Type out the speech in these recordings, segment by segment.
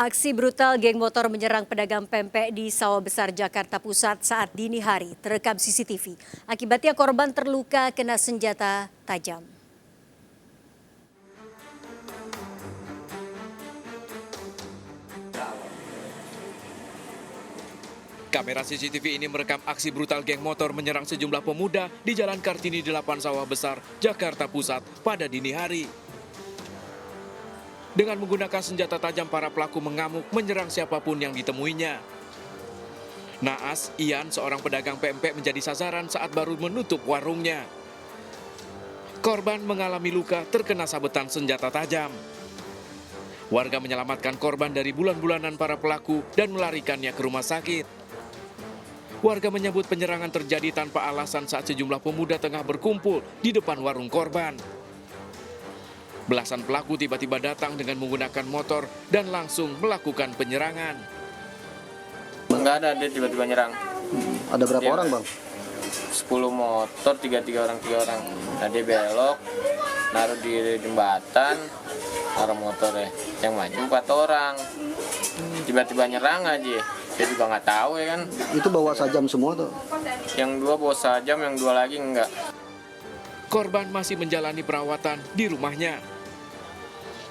Aksi brutal geng motor menyerang pedagang pempek di Sawah Besar, Jakarta Pusat saat dini hari terekam CCTV. Akibatnya korban terluka kena senjata tajam. Kamera CCTV ini merekam aksi brutal geng motor menyerang sejumlah pemuda di Jalan Kartini 8 Sawah Besar, Jakarta Pusat pada dini hari. Dengan menggunakan senjata tajam, para pelaku mengamuk menyerang siapapun yang ditemuinya. Naas, Ian, seorang pedagang pempek menjadi sasaran saat baru menutup warungnya. Korban mengalami luka terkena sabetan senjata tajam. Warga menyelamatkan korban dari bulan-bulanan para pelaku dan melarikannya ke rumah sakit. Warga menyebut penyerangan terjadi tanpa alasan saat sejumlah pemuda tengah berkumpul di depan warung korban. Belasan pelaku tiba-tiba datang dengan menggunakan motor dan langsung melakukan penyerangan. Enggak ada, dia tiba-tiba nyerang. Ada berapa orang, Bang? 10 motor, 3 orang. Nah, dia belok, naruh di jembatan, naruh motornya. Yang maju 4 orang. Tiba-tiba nyerang aja. Dia juga nggak tahu ya kan. Itu bawa sajam semua tuh? Yang 2 bawa sajam, yang 2 lagi enggak. Korban masih menjalani perawatan di rumahnya.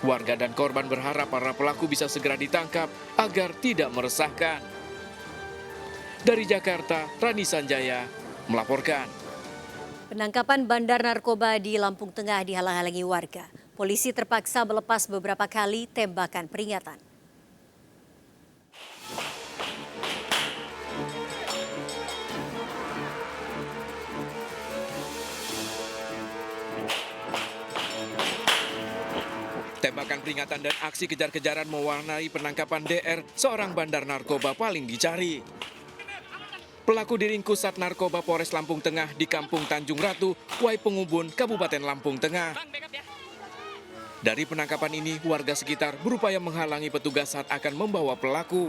Warga dan korban berharap para pelaku bisa segera ditangkap agar tidak meresahkan. Dari Jakarta, Rani Sanjaya melaporkan. Penangkapan bandar narkoba di Lampung Tengah dihalang-halangi warga. Polisi terpaksa melepas beberapa kali tembakan peringatan. Tembakan peringatan dan aksi kejar-kejaran mewarnai penangkapan DR, seorang bandar narkoba paling dicari. Pelaku diringkus Sat Narkoba Polres Lampung Tengah di Kampung Tanjung Ratu, Wai Pengubun, Kabupaten Lampung Tengah. Dari penangkapan ini, warga sekitar berupaya menghalangi petugas saat akan membawa pelaku.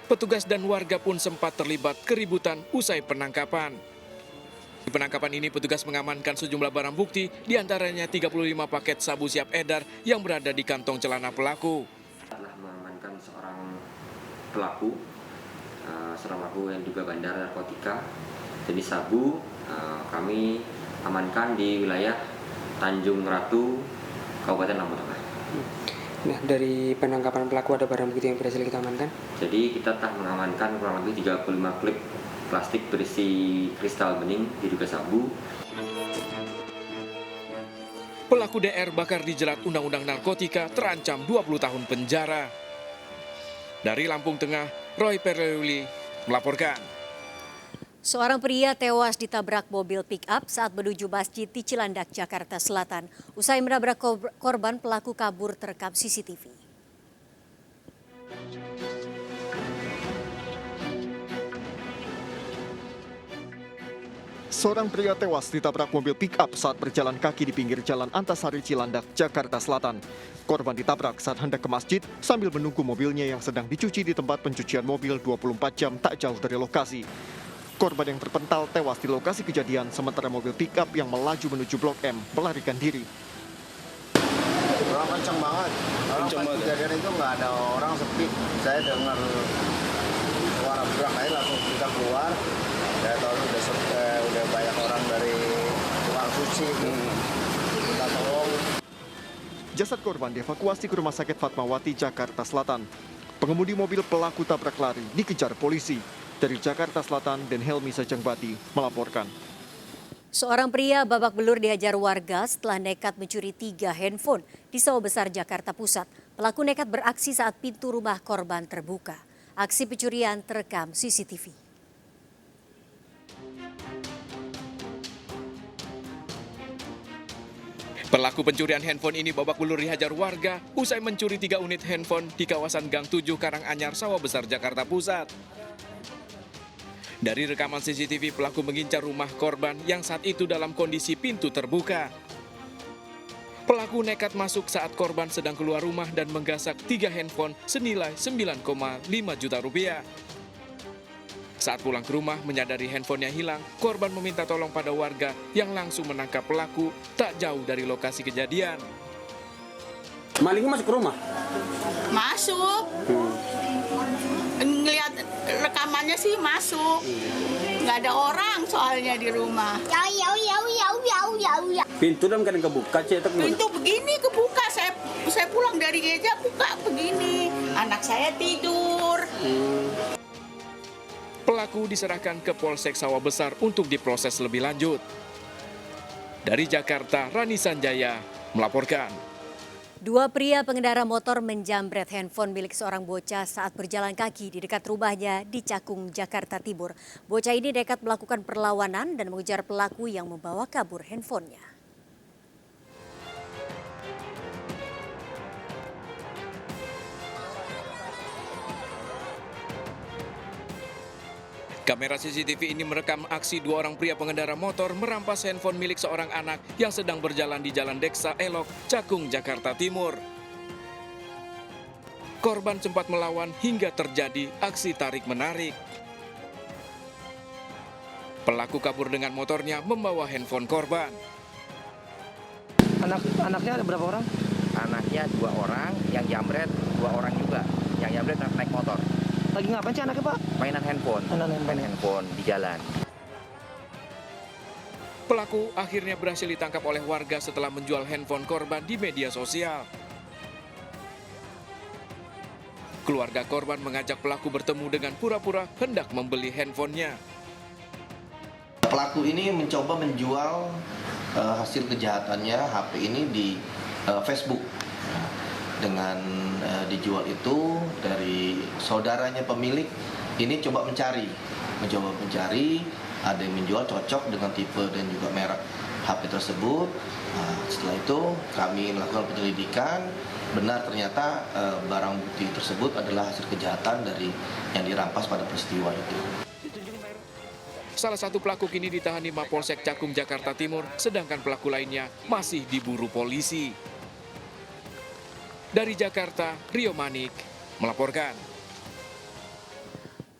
Petugas dan warga pun sempat terlibat keributan usai penangkapan. Di penangkapan ini petugas mengamankan sejumlah barang bukti, diantaranya 35 paket sabu siap edar yang berada di kantong celana pelaku. Telah mengamankan seorang pelaku yang juga bandar narkotika. Jadi sabu kami amankan di wilayah Tanjung Ratu, Kabupaten Lampung Tengah. Nah, dari penangkapan pelaku ada barang bukti yang berhasil kita amankan? Jadi kita telah mengamankan kurang lebih 35 klip plastik berisi kristal bening diduga sabu. Pelaku DR bakar dijerat Undang-Undang Narkotika terancam 20 tahun penjara. Dari Lampung Tengah, Roy Perleuli melaporkan. Seorang pria tewas ditabrak mobil pick-up saat menuju masjid di Cilandak, Jakarta Selatan. Usai menabrak korban, pelaku kabur terekam CCTV. Seorang pria tewas ditabrak mobil pick-up saat berjalan kaki di pinggir jalan Antasari Cilandak, Jakarta Selatan. Korban ditabrak saat hendak ke masjid sambil menunggu mobilnya yang sedang dicuci di tempat pencucian mobil 24 jam tak jauh dari lokasi. Korban yang terpental tewas di lokasi kejadian, sementara mobil pick-up yang melaju menuju Blok M melarikan diri. Orang kenceng banget. Orang pas kejadian itu nggak ada orang, sepi. Saya dengar suara berak aja langsung kita keluar. Saya tahu udah banyak orang dari tukang suci. Kita tolong. Jasad korban dievakuasi ke Rumah Sakit Fatmawati, Jakarta Selatan. Pengemudi mobil pelaku tabrak lari dikejar polisi. Dari Jakarta Selatan, Den Helmi Sajangbati melaporkan. Seorang pria babak belur dihajar warga setelah nekat mencuri 3 handphone di Sawah Besar, Jakarta Pusat. Pelaku nekat beraksi saat pintu rumah korban terbuka. Aksi pencurian terekam CCTV. Pelaku pencurian handphone ini babak belur dihajar warga usai mencuri 3 unit handphone di kawasan Gang 7 Karanganyar, Sawah Besar, Jakarta Pusat. Dari rekaman CCTV, pelaku mengincar rumah korban yang saat itu dalam kondisi pintu terbuka. Pelaku nekat masuk saat korban sedang keluar rumah dan menggasak 3 handphone senilai 9,5 juta rupiah. Saat pulang ke rumah menyadari handphonenya hilang, korban meminta tolong pada warga yang langsung menangkap pelaku tak jauh dari lokasi kejadian. Malingnya masuk ke rumah? Masuk. Ngelihat rekamannya sih masuk. Nggak ada orang soalnya di rumah. Pintu dalam kadang kebuka, cetak. Pintu begini kebuka. Saya pulang dari gereja buka begini. Anak saya tidur. Pelaku diserahkan ke Polsek Sawah Besar untuk diproses lebih lanjut. Dari Jakarta, Rani Sanjaya melaporkan. Dua pria pengendara motor menjamret handphone milik seorang bocah saat berjalan kaki di dekat rumahnya di Cakung, Jakarta Timur. Bocah ini nekat melakukan perlawanan dan mengejar pelaku yang membawa kabur handphonenya. Kamera CCTV ini merekam aksi dua orang pria pengendara motor merampas handphone milik seorang anak yang sedang berjalan di Jalan Deksa Elok, Cakung, Jakarta Timur. Korban sempat melawan hingga terjadi aksi tarik-menarik. Pelaku kabur dengan motornya membawa handphone korban. Anaknya ada berapa orang? Anaknya 2 orang, yang jambret 2 orang juga. Yang jambret naik motor. Lagi ngapain sih anaknya, Pak? Mainan handphone. Main handphone di jalan. Pelaku akhirnya berhasil ditangkap oleh warga setelah menjual handphone korban di media sosial. Keluarga korban mengajak pelaku bertemu dengan pura-pura hendak membeli handphonenya. Pelaku ini mencoba menjual hasil kejahatannya HP ini di Facebook. Dengan dijual itu dari saudaranya pemilik ini mencoba mencari, ada yang menjual cocok dengan tipe dan juga merek HP tersebut. Setelah itu kami melakukan penyelidikan, benar ternyata barang bukti tersebut adalah hasil kejahatan dari yang dirampas pada peristiwa itu. Salah satu pelaku kini ditahan di Mapolsek Cakung, Jakarta Timur, sedangkan pelaku lainnya masih diburu polisi. Dari Jakarta, Rio Manik melaporkan.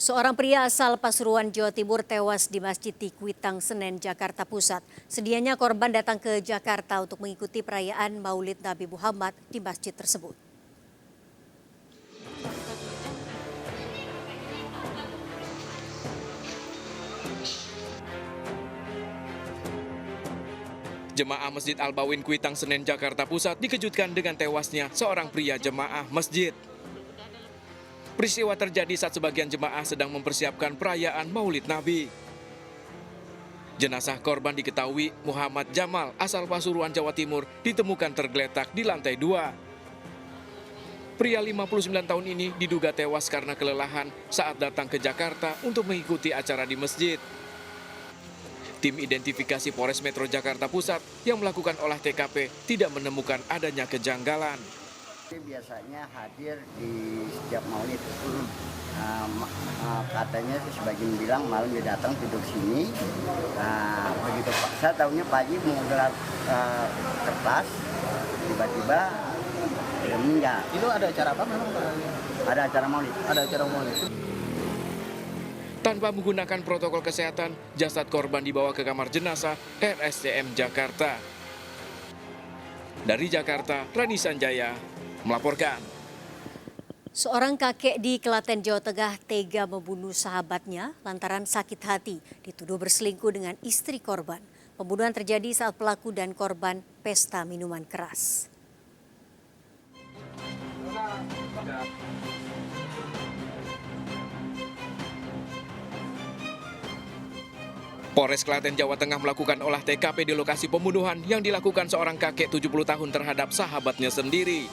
Seorang pria asal Pasuruan, Jawa Timur tewas di Masjid di Kuitang, Senen, Jakarta Pusat. Sedianya korban datang ke Jakarta untuk mengikuti perayaan Maulid Nabi Muhammad di masjid tersebut. Jemaah Masjid Al-Bawin Kuitang, Senen, Jakarta Pusat dikejutkan dengan tewasnya seorang pria jemaah masjid. Peristiwa terjadi saat sebagian jemaah sedang mempersiapkan perayaan Maulid Nabi. Jenazah korban diketahui Muhammad Jamal asal Pasuruan, Jawa Timur ditemukan tergeletak di lantai 2. Pria 59 tahun ini diduga tewas karena kelelahan saat datang ke Jakarta untuk mengikuti acara di masjid. Tim identifikasi Polres Metro Jakarta Pusat yang melakukan olah TKP tidak menemukan adanya kejanggalan. Biasanya hadir di setiap maulid. Katanya sebagian bilang malam dia datang duduk sini. Begitu saya tahunya pagi mau gelar kertas, tiba-tiba dia meninggal. Itu ada acara apa memang, Pak? Ada acara maulid. Ada acara maulid. Tanpa menggunakan protokol kesehatan, jasad korban dibawa ke kamar jenazah RSCM Jakarta. Dari Jakarta, Rani Sanjaya melaporkan. Seorang kakek di Klaten, Jawa Tengah tega membunuh sahabatnya lantaran sakit hati, dituduh berselingkuh dengan istri korban. Pembunuhan terjadi saat pelaku dan korban pesta minuman keras. Polres Klaten, Jawa Tengah melakukan olah TKP di lokasi pembunuhan yang dilakukan seorang kakek 70 tahun terhadap sahabatnya sendiri.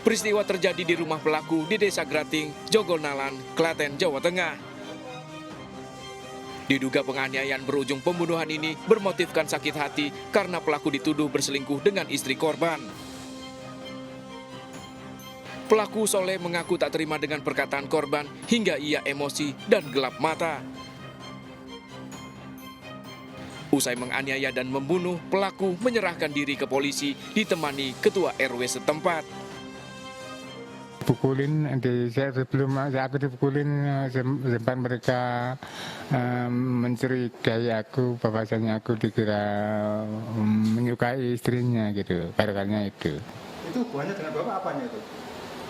Peristiwa terjadi di rumah pelaku di Desa Grating, Jogonalan, Klaten, Jawa Tengah. Diduga penganiayaan berujung pembunuhan ini bermotifkan sakit hati karena pelaku dituduh berselingkuh dengan istri korban. Pelaku Soleh mengaku tak terima dengan perkataan korban hingga ia emosi dan gelap mata. Usai menganiaya dan membunuh, pelaku menyerahkan diri ke polisi ditemani ketua RW setempat. dipukulin, sebelum aku dipukulin sempat mereka mencurigai aku bahwasanya aku dikira menyukai istrinya gitu, karena itu. Itu hubungannya dengan Bapak apanya itu?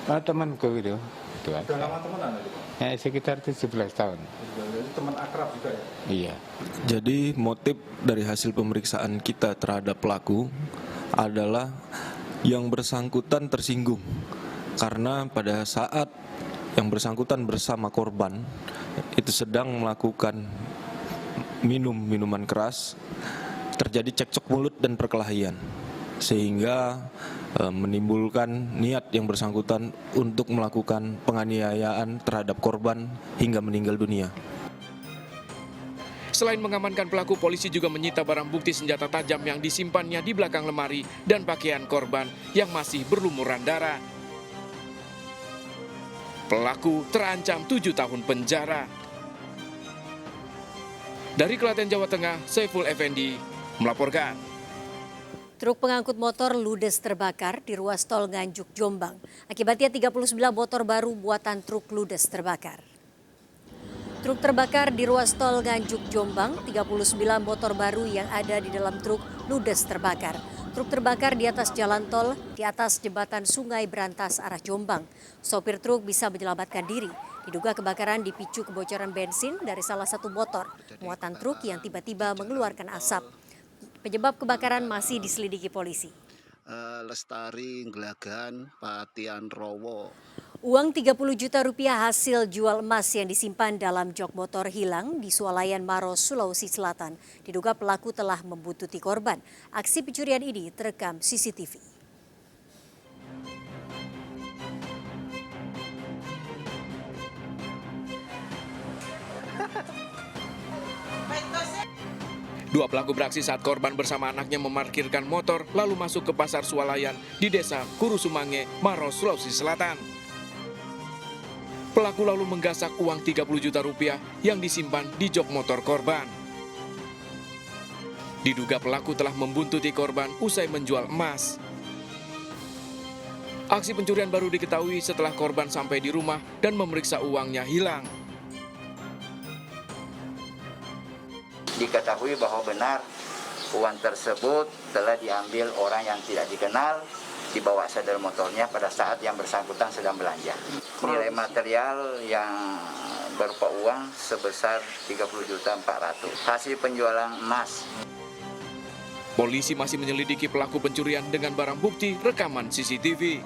Temanku gitu. Udah lama temenan itu? Sekitar 17 tahun. Jadi teman akrab juga ya? Iya. Jadi motif dari hasil pemeriksaan kita terhadap pelaku adalah yang bersangkutan tersinggung karena pada saat yang bersangkutan bersama korban itu sedang melakukan minuman keras, terjadi cekcok mulut dan perkelahian sehingga menimbulkan niat yang bersangkutan untuk melakukan penganiayaan terhadap korban hingga meninggal dunia. Selain mengamankan pelaku, polisi juga menyita barang bukti senjata tajam yang disimpannya di belakang lemari dan pakaian korban yang masih berlumuran darah. Pelaku terancam 7 tahun penjara. Dari Klaten, Jawa Tengah, Saiful Effendi melaporkan. Truk pengangkut motor ludes terbakar di ruas tol Nganjuk, Jombang. Akibatnya 39 motor baru buatan truk ludes terbakar. Truk terbakar di ruas tol Nganjuk, Jombang, 39 motor baru yang ada di dalam truk ludes terbakar. Truk terbakar di atas jalan tol, di atas jembatan Sungai Berantas arah Jombang. Sopir truk bisa menyelamatkan diri. Diduga kebakaran dipicu kebocoran bensin dari salah satu motor muatan truk yang tiba-tiba mengeluarkan asap. Penyebab kebakaran masih diselidiki polisi. Lestari Nglagan Patian Rowo. Uang 30 juta rupiah hasil jual emas yang disimpan dalam jok motor hilang di Swalayan Maros, Sulawesi Selatan. Diduga pelaku telah membuntuti korban. Aksi pencurian ini terekam CCTV. Dua pelaku beraksi saat korban bersama anaknya memarkirkan motor lalu masuk ke pasar Swalayan di desa Kurusumange, Maros, Sulawesi Selatan. Pelaku lalu menggasak uang 30 juta rupiah yang disimpan di jok motor korban. Diduga pelaku telah membuntuti korban usai menjual emas. Aksi pencurian baru diketahui setelah korban sampai di rumah dan memeriksa uangnya hilang. Diketahui bahwa benar uang tersebut telah diambil orang yang tidak dikenal, dibawa sadel motornya pada saat yang bersangkutan sedang belanja. Nilai material yang berupa uang sebesar 30.400.000 hasil penjualan emas. Polisi masih menyelidiki pelaku pencurian dengan barang bukti rekaman CCTV.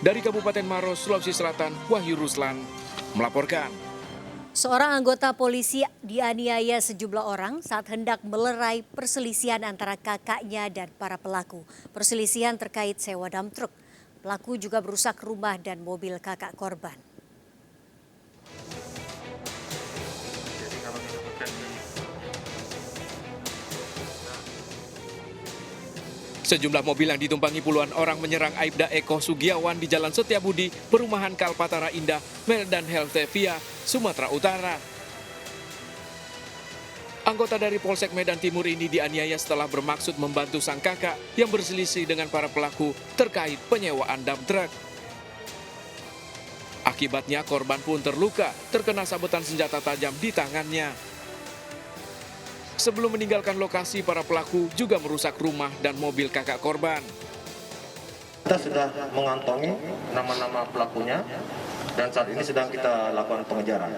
Dari Kabupaten Maros, Sulawesi Selatan, Wahyu Ruslan melaporkan. Seorang anggota polisi dianiaya sejumlah orang saat hendak melerai perselisihan antara kakaknya dan para pelaku. Perselisihan terkait sewa dump truk. Pelaku juga merusak rumah dan mobil kakak korban. Sejumlah mobil yang ditumpangi puluhan orang menyerang Aibda Eko Sugiawan di Jalan Setiabudi, Perumahan Kalpatara Indah, Medan Heltevia, Sumatera Utara. Anggota dari Polsek Medan Timur ini dianiaya setelah bermaksud membantu sang kakak yang berselisih dengan para pelaku terkait penyewaan dump truck. Akibatnya korban pun terluka, terkena sabetan senjata tajam di tangannya. Sebelum meninggalkan lokasi, para pelaku juga merusak rumah dan mobil kakak korban. Kita sudah mengantongi nama-nama pelakunya dan saat ini sedang kita lakukan pengejaran.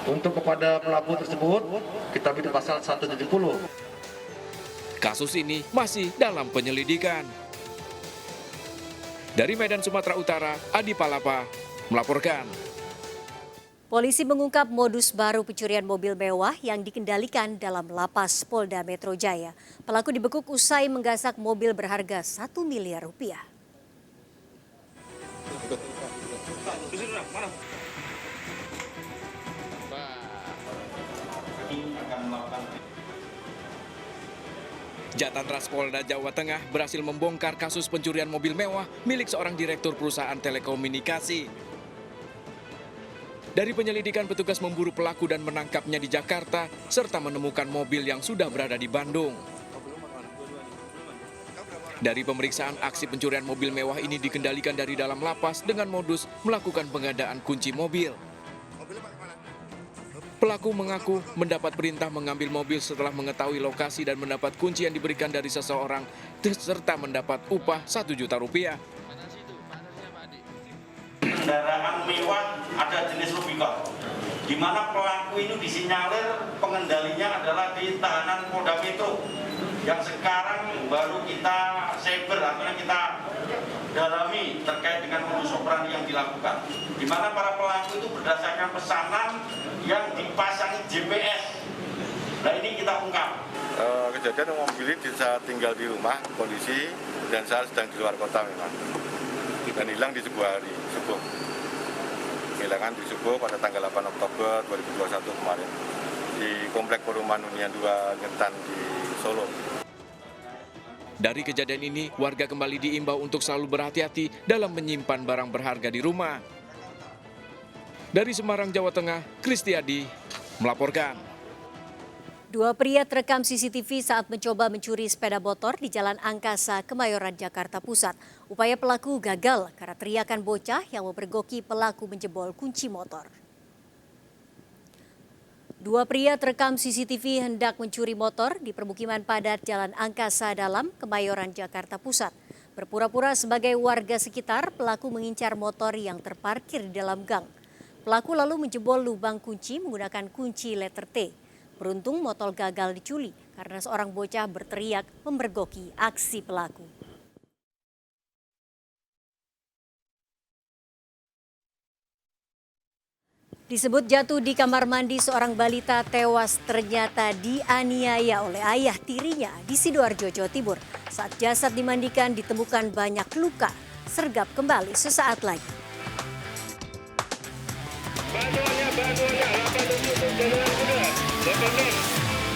Untuk kepada pelaku tersebut, kita bidik pasal 170. Kasus ini masih dalam penyelidikan. Dari Medan, Sumatera Utara, Adi Palapa melaporkan. Polisi mengungkap modus baru pencurian mobil mewah yang dikendalikan dalam lapas Polda Metro Jaya. Pelaku dibekuk usai menggasak mobil berharga 1 miliar rupiah. Jatantras Polda Jawa Tengah berhasil membongkar kasus pencurian mobil mewah milik seorang direktur perusahaan telekomunikasi. Dari penyelidikan, petugas memburu pelaku dan menangkapnya di Jakarta, serta menemukan mobil yang sudah berada di Bandung. Dari pemeriksaan, aksi pencurian mobil mewah ini dikendalikan dari dalam lapas dengan modus melakukan penggandaan kunci mobil. Pelaku mengaku mendapat perintah mengambil mobil setelah mengetahui lokasi dan mendapat kunci yang diberikan dari seseorang serta mendapat upah Rp1 juta. Kendaraan mewah ada jenis Rubicon, di mana pelaku ini disinyalir pengendalinya adalah di tahanan Polda Metro, yang sekarang baru kita cyber atau kita dalami terkait dengan modus operandi yang dilakukan, di mana para pelaku itu berdasarkan pesanan yang dipasangi GPS. Nah, ini kita ungkap. Kejadian mobil ini saat tinggal di rumah kondisi dan saat sedang di luar kota memang, dan hilang di sebuah hari subuh. Kehilangan di subuh pada tanggal 8 Oktober 2021 kemarin di Komplek Perumahan Hunian 2 Ngetan di Solo. Dari kejadian ini, warga kembali diimbau untuk selalu berhati-hati dalam menyimpan barang berharga di rumah. Dari Semarang, Jawa Tengah, Kristiadi melaporkan. Dua pria terekam CCTV saat mencoba mencuri sepeda motor di Jalan Angkasa, Kemayoran, Jakarta Pusat. Upaya pelaku gagal karena teriakan bocah yang memergoki pelaku menjebol kunci motor. Dua pria terekam CCTV hendak mencuri motor di permukiman padat Jalan Angkasa Dalam, Kemayoran, Jakarta Pusat. Berpura-pura sebagai warga sekitar, pelaku mengincar motor yang terparkir di dalam gang. Pelaku lalu menjebol lubang kunci menggunakan kunci letter T. Beruntung motor gagal dicuri karena seorang bocah berteriak memergoki aksi pelaku. Disebut jatuh di kamar mandi, seorang balita tewas ternyata dianiaya oleh ayah tirinya di Sidoarjo, Jawa Timur. Saat jasad dimandikan ditemukan banyak luka. Sergap kembali sesaat lagi. Bantuannya, 87 muda.